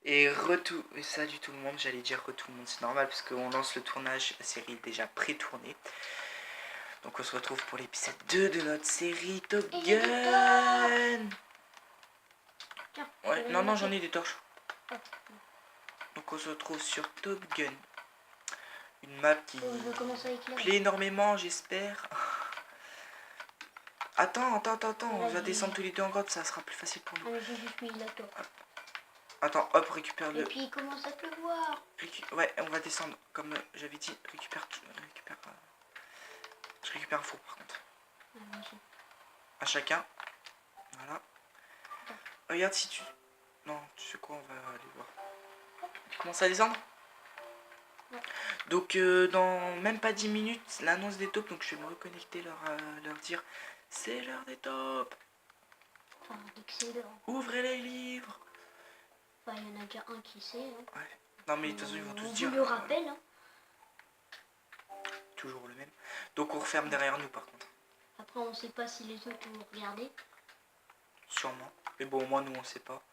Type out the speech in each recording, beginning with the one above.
Et salut tout le monde, j'allais dire tout le monde, c'est normal parce qu'on lance le tournage, la série est déjà pré-tournée. Donc on se retrouve pour l'épisode 2 de notre série Top Gun. Ouais, non, j'en ai des torches. Donc on se retrouve sur Top Gun. Une map qui plaît énormément, j'espère. Attends, on va descendre tous les deux en grotte, ça sera plus facile pour nous. J'ai juste mis la tour. Attends, hop, récupère le... Et puis il commence à pleuvoir. Ouais, on va descendre, comme j'avais dit, récupère... Je récupère un four par contre. À chacun. Voilà. Regarde si tu... Non, tu sais quoi, on va aller voir. Tu commences à descendre? Ouais. Donc dans même pas 10 minutes, l'annonce des tops, donc je vais me reconnecter, leur dire c'est l'heure des tops. Enfin, d'excellent. Ouvrez les livres. Enfin, il y en a déjà un qui sait. Hein. Ouais. Non mais de toute façon ils vont tous on dire. Vous le rappelle. Hein. Toujours le même. Donc on referme derrière nous par contre. Après on sait pas si les autres vont regarder. Sûrement. Mais bon au moins nous on sait pas.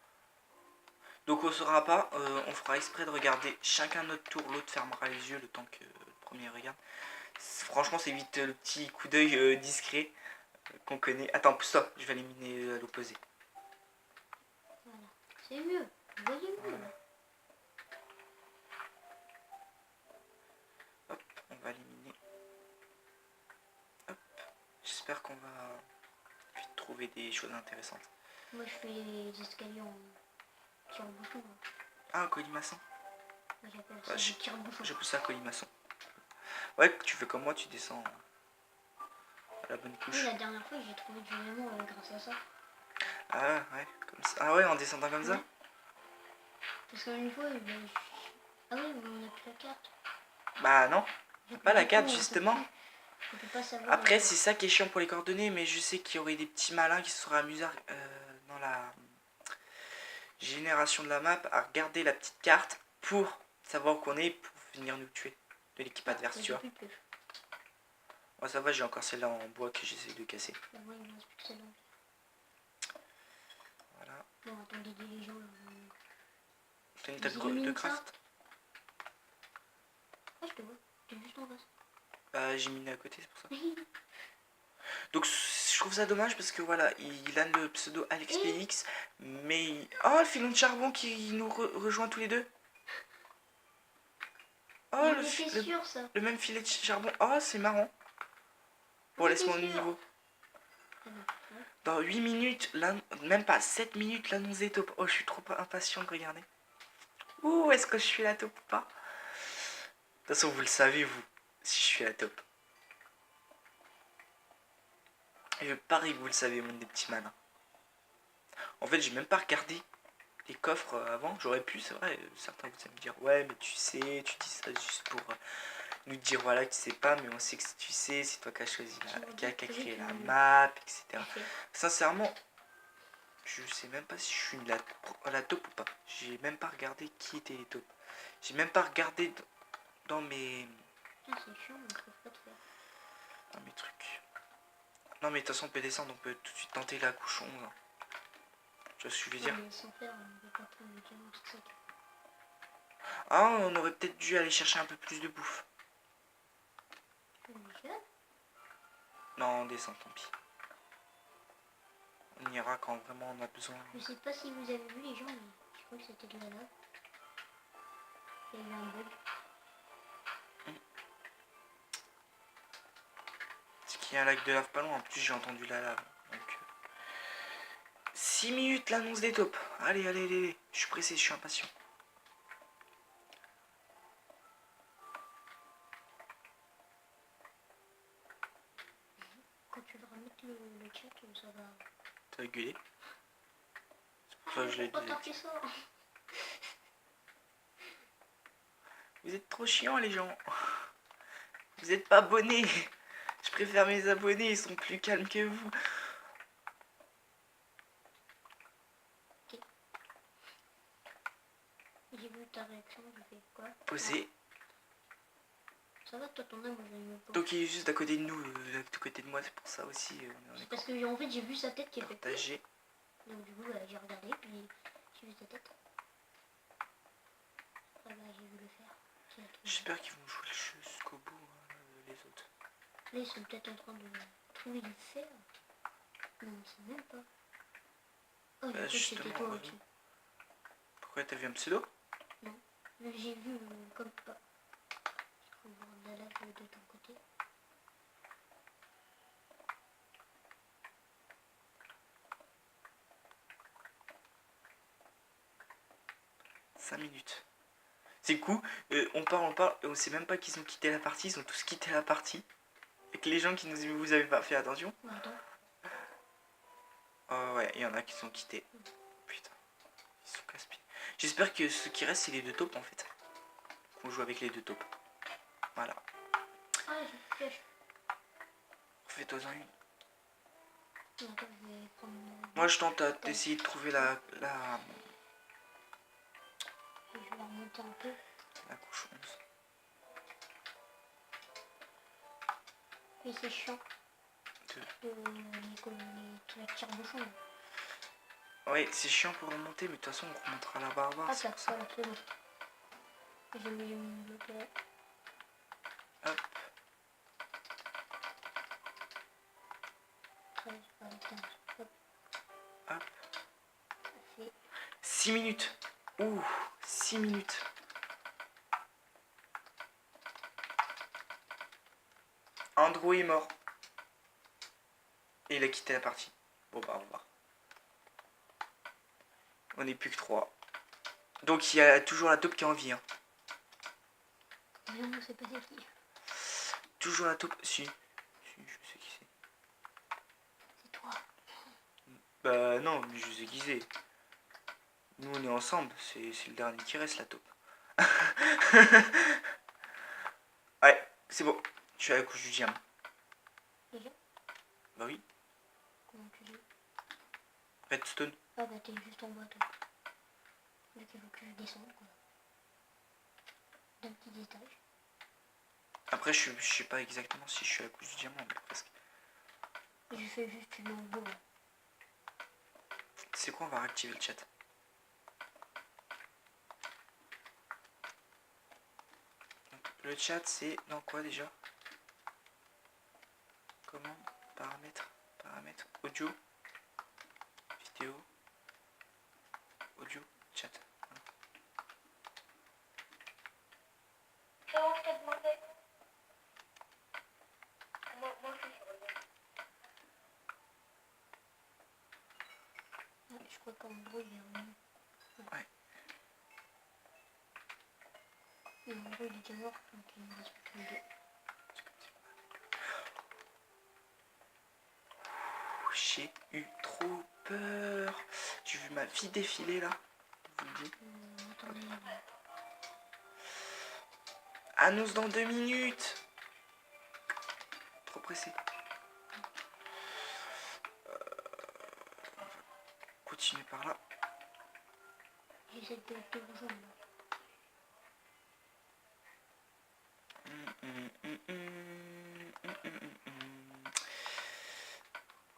Donc on saura pas, on fera exprès de regarder chacun notre tour, l'autre fermera les yeux le temps que le premier regarde. Franchement c'est vite le petit coup d'œil discret qu'on connaît. Attends, pousse-toi, je vais éliminer à l'opposé. Voilà, c'est mieux, vous voyez mieux. Voilà. Hop, on va éliminer. Hop, j'espère qu'on va vite trouver des choses intéressantes. Moi je fais les escaliers en tire-bouchon. Ah, un colimaçon. Moi j'appelle ça tire-bouchon. J'appelle ça colimaçon. Ouais, tu fais comme moi, tu descends à la bonne couche. Oui, la dernière fois j'ai trouvé du diamant grâce à ça. Ah ouais, comme ça. Ah ouais, en descendant comme ça. Parce qu'une fois, ah oui, mais on n'a plus la carte. Bah non, pas la carte justement. On peut pas savoir. Après, c'est ça qui est chiant pour les coordonnées, mais je sais qu'il y aurait des petits malins qui se seraient amusés dans la génération de la map à regarder la petite carte pour savoir où qu'on est pour venir nous tuer de l'équipe adverse, tu vois. Ouais, ça va, j'ai encore celle-là en bois que j'essaie de casser. Bah, moi, il me reste plus que celle-là. Voilà. Bon, attendez, les gens. T'as une tête de craft? Ah, je te vois, t'es juste en face. Bah, j'ai miné à côté, c'est pour ça. Donc, je trouve ça dommage parce que voilà, il a le pseudo AlexPX, mais. Oh, le filon de charbon qui nous rejoint tous les deux. Oh, le même filet de charbon. Oh, c'est marrant. Bon, laisse-moi au niveau. Dans 8 minutes, même pas 7 minutes, l'annonce des taupes. Oh, je suis trop impatient de regarder. Ouh, est-ce que je suis la taupe ou pas? De toute façon, vous le savez, vous, si je suis la taupe. Et je parie que vous le savez, mon des petits malins. En fait, j'ai même pas regardé les coffres avant. J'aurais pu, c'est vrai. Certains vous allez me dire, ouais, mais tu sais, tu dis ça juste pour nous dire, voilà, tu sais pas, mais on sait que si tu sais, c'est toi qui as choisi, qui a créé la map, etc. Sincèrement, je sais même pas si je suis la taupe ou pas. J'ai même pas regardé qui étaient les taupes. J'ai même pas regardé dans mes... C'est chiant, on trouve pas de faire. Dans mes trucs. Non mais de toute façon on peut descendre, on peut tout de suite tenter la couchon. Là. Tu vois ce que je veux dire? Mais sans faire, on va pas prendre le diamant, tout ça. Ah, on aurait peut-être dû aller chercher un peu plus de bouffe. Non, on descend, tant pis. On ira quand vraiment on a besoin. Je sais pas si vous avez vu les gens, mais je crois que c'était de la lave. Il y a eu un bug. Parce qu'il y a un lac de lave pas loin, en plus j'ai entendu la lave. Donc 6 minutes l'annonce des taupes. Allez, je suis pressé, je suis impatient. Quand tu vas remettre le chat, ça va... T'as gueulé? C'est pour ça que je l'ai dit. Vous êtes trop chiants les gens. Vous êtes pas abonnés. Je préfère mes abonnés, ils sont plus calmes que vous. Okay. J'ai vu ta réaction, j'ai fait quoi? Posé. Ça va, toi ton âme, moi j'aime pas. Donc il est juste à côté de nous, à côté de moi, c'est pour ça aussi. C'est parce que en fait j'ai vu sa tête qui est partagé. Donc du coup j'ai regardé, puis j'ai vu sa tête. faire. Qui a trouvé. J'espère qu'ils vont jouer le jeu jusqu'au bout, hein, les autres. Là, ils sont peut-être en train de trouver du fer. Non, on sait même pas. Oh, j'ai cru que c'était justement, toi oui. au-dessus. Pourquoi t'as vu un pseudo? Mais j'ai vu comme pas. Il faut voir de la lave de ton côté. Cinq minutes. C'est cool, on parle, et on sait même pas qu'ils ont quitté la partie, ils ont tous quitté la partie. Et que les gens qui nous vous avez pas fait attention. Ouais, attends. Oh ouais, il y en a qui sont quittés. Putain, ils sont casse-pieds. J'espère que ce qui reste c'est les deux taupes en fait. On joue avec les deux taupes. Voilà. Ah, j'ai une flèche. Refais-toi-en une. Attends, je vais prendre. Moi je tente d'essayer de trouver la Je vais la remonter un peu. couche 11. Mais c'est chiant. Deux. Les tire-bouchons. Là. Ouais, c'est chiant pour remonter, mais de toute façon on remontera la barbare. Ah, C'est ça, pour ça. voilà, c'est bon. J'ai mis une bloc là. Hop. 13, 15. Hop. Hop. Ça fait. 6 minutes. Ouh, 6 minutes. Andrew est mort. Et il a quitté la partie. Bon bah on va. On n'est plus que 3. Donc il y a toujours la taupe qui est en vie. Hein. Non, c'est pas des filles. Toujours la taupe. Si. Si, je sais qui c'est. C'est toi. Bah non, mais je sais qui c'est. Nous on est ensemble. C'est le dernier qui reste la taupe. Ouais, c'est bon. Je suis à la couche du diamant. Déjà? Bah oui. Comment tu dis? Redstone. Ah bah t'es juste en bas toi. Donc il faut que je descende quoi. D'un petit étage. Après je sais pas exactement si je suis à la couche du diamant, mais presque. Je fais juste une embout. C'est quoi, on va réactiver le chat. Donc, le chat c'est dans quoi déjà? Comment? Paramètres. Paramètres. Audio. Vidéo. Audio. Chat. Voilà. C'est bon, je t'ai demandé. Moi, je suis sur le Ah, je crois qu'en gros il est revenu. Ouais. Et en gros il est déjà mort donc il me reste plus que deux. J'ai eu trop peur. J'ai vu ma vie défiler là. Je vous le dis. Attendez. Annonce dans 2 minutes. Trop pressé. On va continuer par là. J'essaie de te rejoindre là.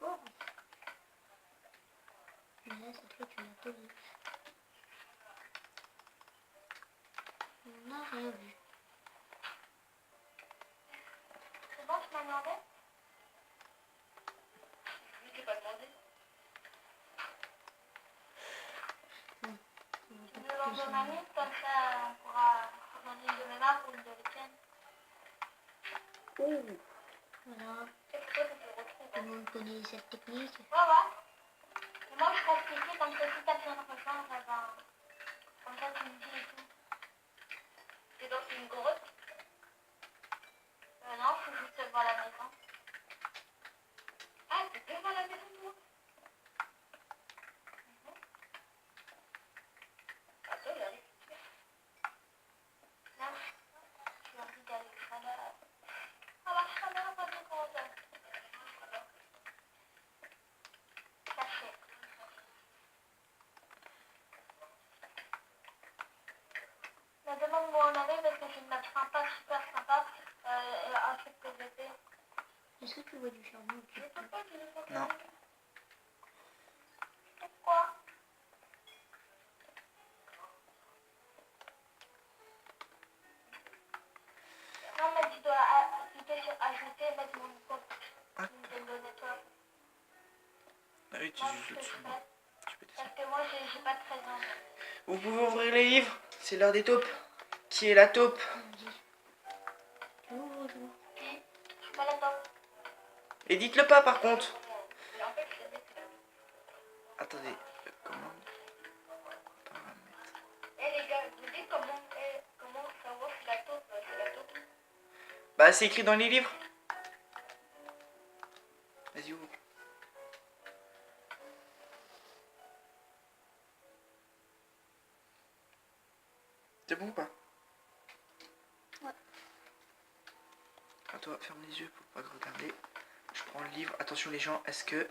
Oh. Mais là cette fois tu l'as pas vu. On n'a rien vu. C'est bon, tu m'as demandé? Je t'ai pas demandé. Tu me lances dans ma liste, comme ça on pourra rejoindre une de mes maps ou une de les tiennes. Oh. Voilà. Qu'est-ce que tu le retrouves? Tout le monde connaît cette technique. Ouais. Et moi je reste ici, comme ça si t'as besoin de rejoindre, ben, comme ça tu me dis et tout. T'es dans une grotte? Non, je suis juste devant la maison. Ah, t'es devant la maison, toi? Attends, j'arrive. Non, j'ai envie d'aller là. Ah, bah, je là, pas de comment ça. Caché. La demande où on arrive parce que c'est une map sympa, super sympa. Un truc PVP. Est-ce que tu vois du charbon Je peux pas, tu veux pas. Non. Pourquoi? t'es Moi, juste je au-dessus fais de moi. pas. Tu peux descendre. Parce que moi, j'ai pas 13 ans. Vous pouvez ouvrir les livres. C'est l'heure des taupes. Qui est la taupe? Vas-y. Tu ouvres, tu ouvres. Qui? Je suis pas la top. Et dites-le pas par contre. Mais en fait, je sais que c'est la top. Attendez. Comment? Paramètres. Eh les gars, vous dites comment savoir si la taupe, c'est la taupe? Bah c'est écrit dans les livres. Vas-y ouvre. C'est bon ou pas? Ouais. À toi, ferme les yeux pour pas regarder. Je prends le livre. Attention les gens, est-ce que...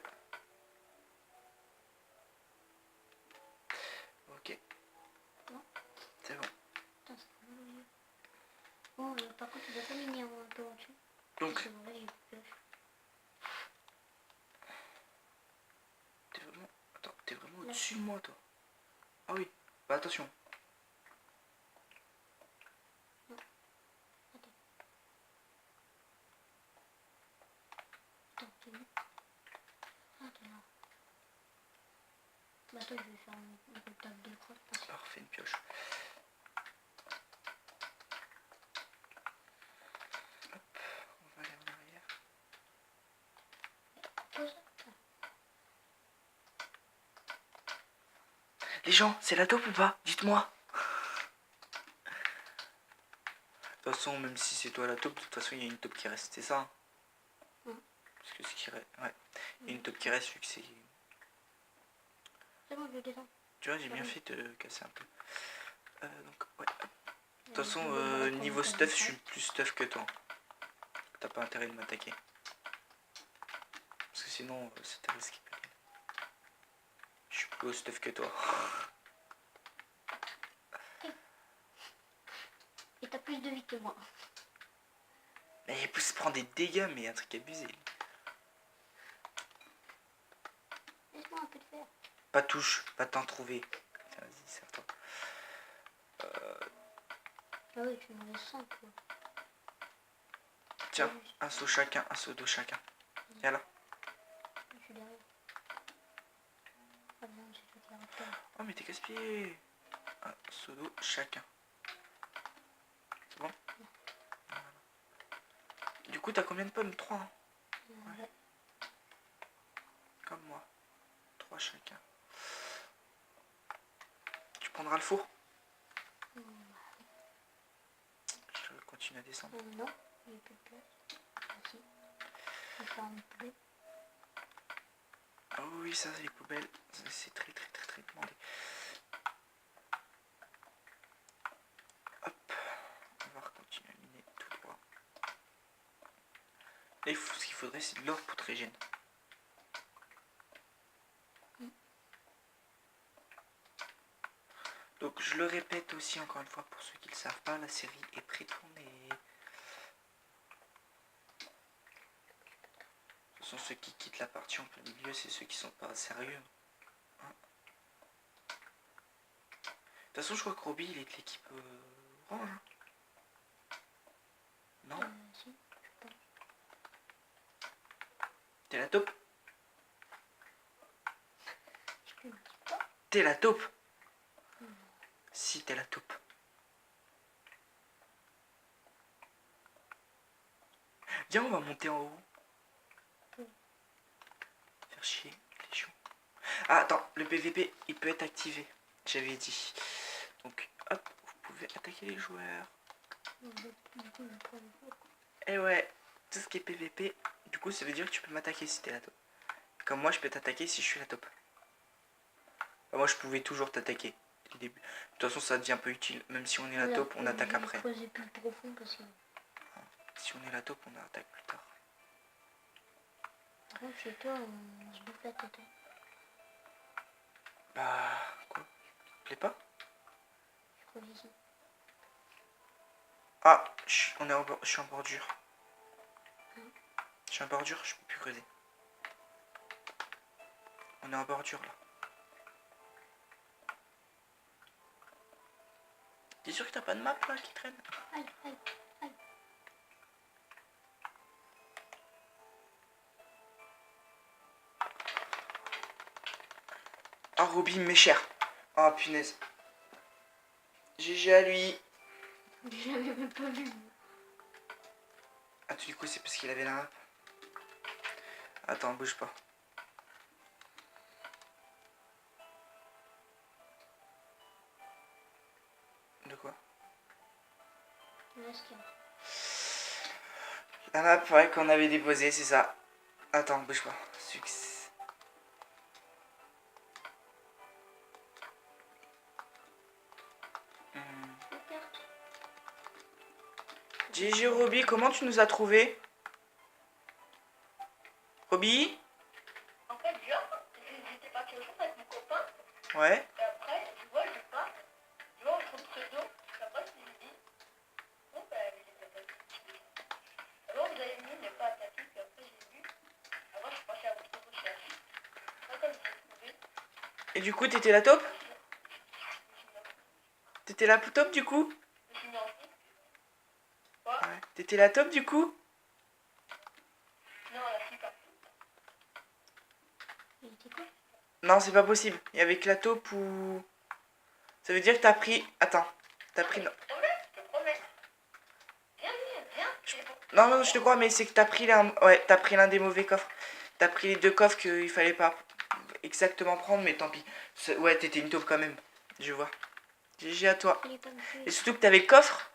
Ok. Non. C'est bon. Putain, c'est vraiment mieux. Bon, par contre, tu dois t'aligner un peu en dessus. Donc, C'est bon, là, j'ai plus pioche. t'es vraiment... Attends, t'es vraiment au-dessus de moi toi. Ah oui. Bah attention. Attends, t'es où? Ah, t'es là. Bah, toi, je vais faire un peu de table de croix, je pense. Alors fais une pioche. Hop, on va aller en arrière. Pose. Les gens, c'est la taupe ou pas? Dites-moi. De toute façon, même si c'est toi la taupe, de toute façon, il y a une taupe qui reste, c'est ça hein? Parce que ce qui reste... Ouais. Il y a une taupe qui reste vu que c'est... C'est bon, je descends. Tu vois, j'ai bien Oui. fait de casser un peu. Donc, ouais. De toute façon, niveau stuff, je suis plus stuff que toi. T'as pas intérêt de m'attaquer. Parce que sinon, c'est risqué. Je suis plus au stuff que toi. Et t'as plus de vie que moi. Mais il se prend des dégâts, mais un truc abusé. Laisse-moi un peu de fer. Pas touche, pas t'en trouver. Tiens, vas-y, serre-toi. Ah oui, tu m'en laisses 5, quoi. Tiens, un saut chacun, un saut de chacun. Et là. Je suis derrière. Ah non, c'est toi qui arrête pas. Oh, mais t'es casse-pied. Un saut d'eau chacun. C'est bon? Voilà. Du coup, t'as combien de pommes? 3 hein? Ouais. Comme moi. 3 chacun. Tu prendras le four? Je continue à descendre. Non, il n'y a plus de place. Ici. Je vais faire une poubelle. Ah oui, ça, c'est les poubelles. C'est très demandé. Hop. On va continuer à miner tout droit. Là, ce qu'il faudrait, c'est de l'or pour te régénérer. Donc je le répète aussi encore une fois pour ceux qui ne le savent pas, la série est pré-tournée. De toute façon, ceux qui quittent la partie en plein milieu, c'est ceux qui sont pas sérieux. Hein. De toute façon, je crois que Roby, il est de l'équipe orange. Hein. Non? Si, je pense. T'es la taupe? Je te le dis pas. T'es la taupe? Si, t'es la taupe. Viens, on va monter en haut. Faire chier, les chiens. Ah, attends, le PVP, il peut être activé. J'avais dit. Donc, hop, vous pouvez attaquer les joueurs. Et ouais, tout ce qui est PVP, du coup, ça veut dire que tu peux m'attaquer si t'es la taupe. Comme moi, je peux t'attaquer si je suis la taupe. Enfin, moi, je pouvais toujours t'attaquer. De toute façon, ça devient un peu utile. Même si on est la taupe, on attaque après. Creuser plus profond parce que... Si on est la taupe, on attaque plus tard. Par contre, chez toi, on se bouffe la tête. Hein. Bah, quoi? Ça te plaît pas? Je creuse ici. Ah, je suis en bordure. Je suis en bordure, je peux plus creuser. On est en bordure là. T'es sûr que t'as pas de map là qui traîne? Aïe, aïe, aïe. Roby, mes chers. Oh, punaise. GG à lui. Je l'avais même pas vu. Ah, du coup, c'est parce qu'il avait la map. Attends, bouge pas. De quoi? Là, ce qu'il y a. La map, ouais, qu'on avait déposée, c'est ça. Attends, bouge pas. Succès. La carte. GG Roby, comment tu nous as trouvé? Roby? En fait, genre, j'étais parti au centre avec mon copain. Ouais. Et après, tu vois, je pars. Tu vois, on trouve pseudo. Après, je lui dis. Bon, bah, il est attaqué. Alors, vous avez mis, mais pas attaqué. Puis après, j'ai vu. Alors, je suis passé à votre recherche. Après, quand je l'ai trouvé, Et du coup, t'étais la top? je T'étais la top du coup? me suis mis en slip. Quoi? Ouais. T'étais la top du coup? Non, la slip. Il était quoi? Non, c'est pas possible. Il y avait que la taupe ou... Ça veut dire que t'as pris... Attends. T'as pris... Je te promets. Viens, viens. C'est bon. Non, non, je te crois, mais c'est que t'as pris l'un... Ouais, t'as pris l'un des mauvais coffres. T'as pris les 2 coffres qu'il fallait pas exactement prendre, mais tant pis. Ouais, t'étais une taupe quand même. Je vois. GG à toi. Il est pas me tuer. Et surtout que t'avais le coffre.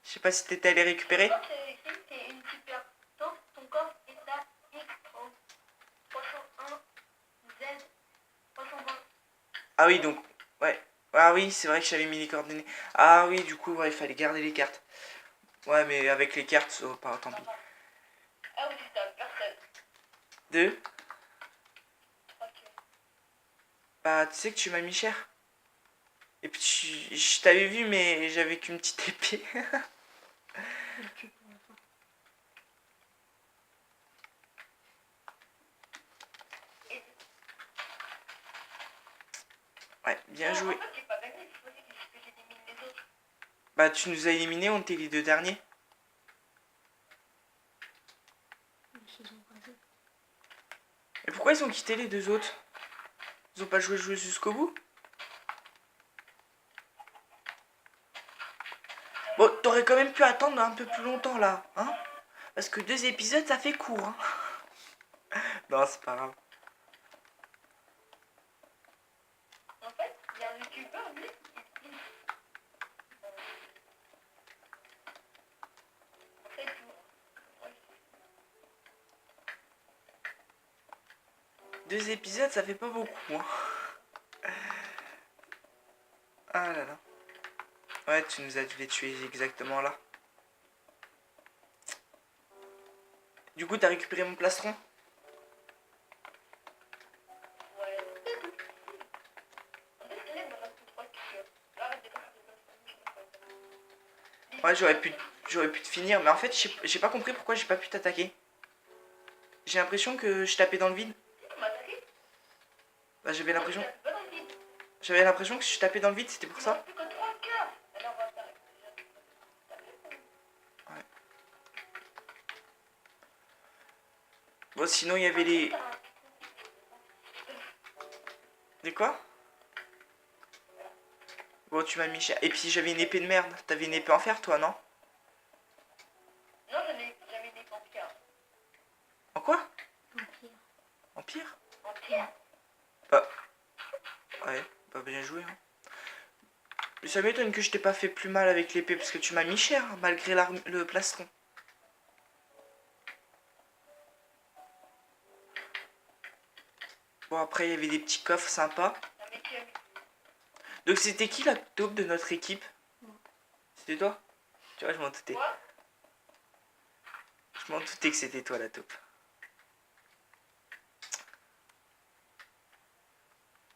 Je sais pas si t'étais allé récupérer. Quand c'est écrit, t'es une super. Donc, ton coffre est à X30. 301 Z 320. Ah oui, donc... Ouais. Ah oui, c'est vrai que j'avais mis les coordonnées. Ah oui, du coup, ouais, il fallait garder les cartes. Ouais, mais avec les cartes, oh, pas, tant pis. Ah oui, c'est ta personne. 2. Ok. Bah, tu sais que tu m'as mis cher. Et puis, je t'avais vu, mais j'avais qu'une petite épée. Il le tue pour la fin. Et Ouais, bien en joué. fait, j'ai pas gagné. Il faut que j'élimine les autres. Bah, tu nous as éliminés, on était les 2 derniers. Ils se sont rasés. Et pourquoi ils ont quitté les 2 autres? Ils ont pas joué jusqu'au bout? Bon, t'aurais quand même pu attendre un peu plus longtemps là, hein? Parce que 2 épisodes, ça fait court, hein? Non, c'est pas grave. En fait, il y a un youtubeur, lui, il dit. En fait, ouais. 2 épisodes, ça fait pas beaucoup, hein? Ah là là. Ouais, tu nous as dû les tuer exactement là. Du coup, t'as récupéré mon plastron? Ouais. En fait, là, il me reste 3 kilos. Arrête de faire des Ouais, j'aurais pu te finir, mais en fait, j'ai pas compris pourquoi j'ai pas pu t'attaquer. J'ai l'impression que je tapais dans le vide. Tu m'as attaqué? Bah, Pas dans le vide. j'avais l'impression que je tapais dans le vide, c'était pour Il me ça. reste plus que 3 cœurs. Alors, on va faire. Bon, sinon, il y avait les... Des quoi? Bon, tu m'as mis cher. Et puis, j'avais une épée de merde. T'avais une épée en fer, toi, non? Non, j'avais des en pierre. En quoi? Vampire. En pierre? En pierre? Ouais, bah bien joué, hein. Mais ça m'étonne que je t'ai pas fait plus mal avec l'épée, parce que tu m'as mis cher, hein, malgré le plastron. Bon, après, il y avait des petits coffres sympas. Non, mais tu as mis. Donc, c'était qui la taupe de notre équipe? Moi. C'était toi? Tu vois, je m'en doutais. Quoi? Je m'en doutais que c'était toi la taupe.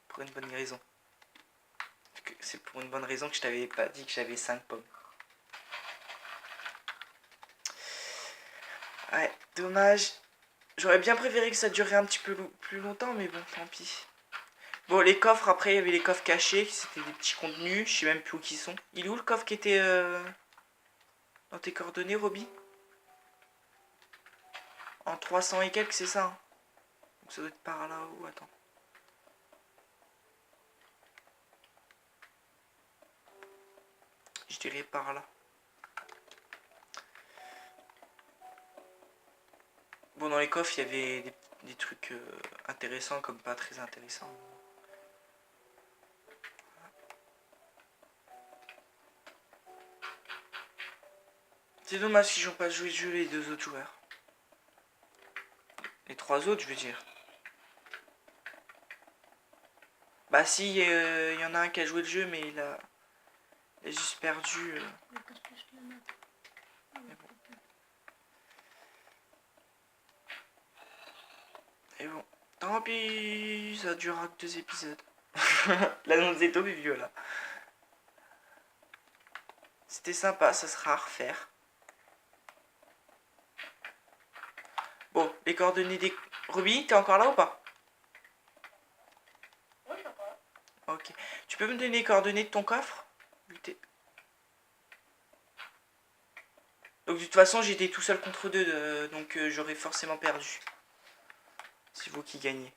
Pour une bonne raison. C'est pour une bonne raison que je t'avais pas dit que j'avais 5 pommes. Ouais, dommage. J'aurais bien préféré que ça durait un petit peu plus longtemps, mais bon, tant pis. Bon, les coffres, après, il y avait les coffres cachés, c'était des petits contenus, je sais même plus où ils sont. Il est où le coffre qui était dans tes coordonnées, Roby? En 300 et quelques, c'est ça, hein? Donc ça doit être par là-haut, attends. Je dirais par là. Bon, dans les coffres, il y avait des trucs intéressants comme pas très intéressants. C'est dommage si j'en pas joué le jeu les deux autres joueurs. Les trois autres, je veux dire. Bah si, il y en a un qui a joué le jeu, mais il a juste perdu. Mais qu'est-ce que je te mets? Ah, Mais mais bon. putain. Et bon, tant pis, ça durera que 2 épisodes. La Nonzetto Vivio là. C'était sympa, ça sera à refaire. Bon, les coordonnées des... Ruby, t'es encore là ou pas? Moi, je sais pas. Ok. Tu peux me donner les coordonnées de ton coffre? Donc de toute façon, j'étais tout seul contre deux, donc j'aurais forcément perdu. C'est vous qui gagnez.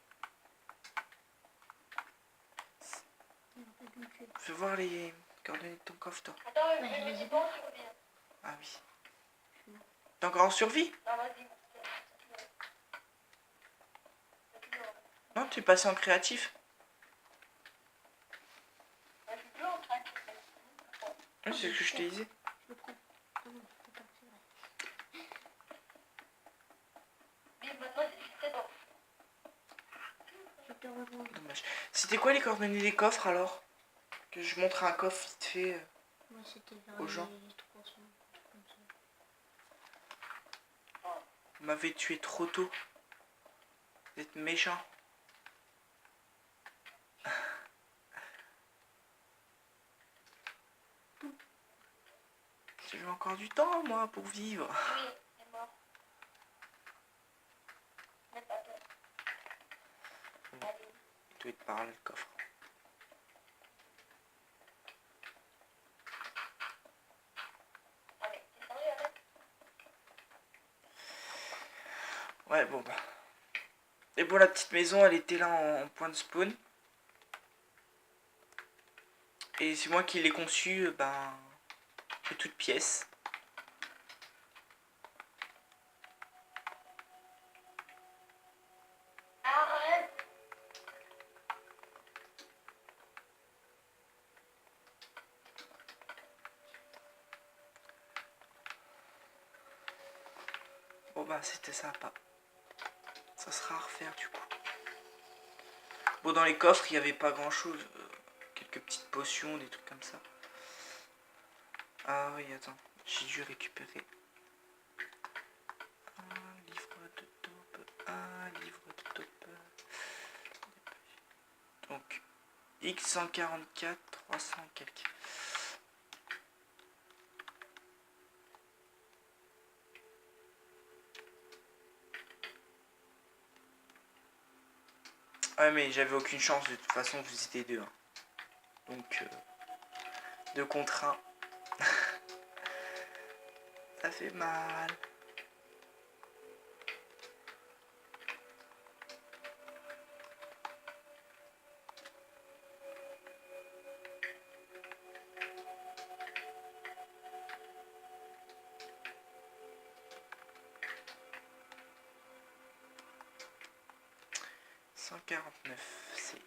Il va pas me tuer. Je veux voir les coordonnées de ton coffre, toi. Attends, Ouais, mais vas-y. c'est pas en survie. Ah oui. T'es encore en survie? Non, vas-y. Non, t'es passé en créatif. Je suis plus en train de... Oui, c'est ce que je te disais. Je le prends. Ah non, faut pas, c'est vrai. Oui, maintenant, j'ai 17 ans. Je te rejoins. Dommage. C'était quoi les coordonnées des coffres alors? Que je montre un coffre vite fait. Moi, c'était vers Aux gens. les 300, un truc comme ça. Vous m'avez tué trop tôt. Vous êtes méchant. J'ai encore du temps, moi, pour vivre. Oui, c'est mort. N'aie pas peur. Allez. Il doit être par là, le coffre. Allez, t'es sérieux avec? Ouais, bon bah. Et bon, la petite maison, elle était là en point de spawn. Et c'est moi qui l'ai conçue, ben, de toutes pièces. Arrête! Bon bah, c'était sympa. Ça sera à refaire du coup. Bon, dans les coffres, il n'y avait pas grand chose. Quelques petites potions, des trucs comme ça. Ah oui, attends. J'ai dû récupérer un livre de taupe. Un livre de taupe. Donc, X144, 300 quelques. Ouais, mais j'avais aucune chance, de toute façon, vous étiez deux. Hein. Donc, 2 contre 1. Ça fait mal. « 149, c'est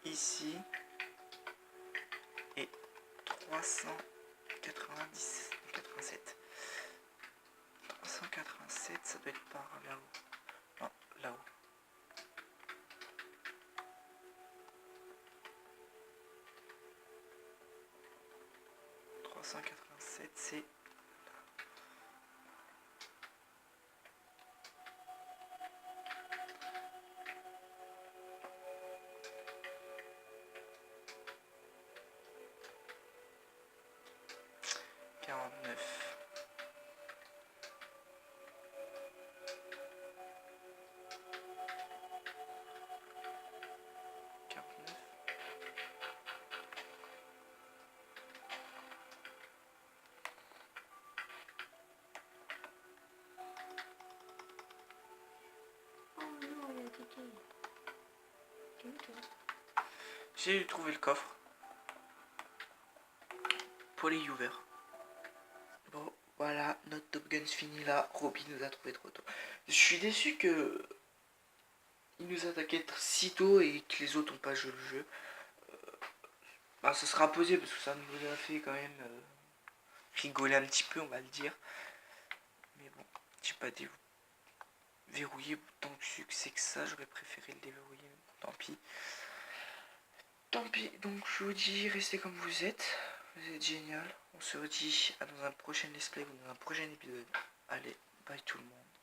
ici. Et 390, 87. 387, ça doit être par là-haut. Non, là-haut. C'est... Oh non, il a quitté. T'es où, toi? J'ai trouvé le coffre. Polyuver. Voilà, notre Top Gun se finit là. Robin nous a trouvé trop tôt. Je suis déçu que il nous attaquait si tôt et que les autres n'ont pas joué le jeu. Bah, ça sera posé parce que ça nous a fait quand même rigoler un petit peu, on va le dire. Mais bon, j'ai pas déverrouillé tant que c'est que ça. J'aurais préféré le déverrouiller. Tant pis. Tant pis. Donc je vous dis, restez comme vous êtes. Vous êtes génial. On se redit dans un prochain let's play ou dans un prochain épisode. Allez, bye tout le monde.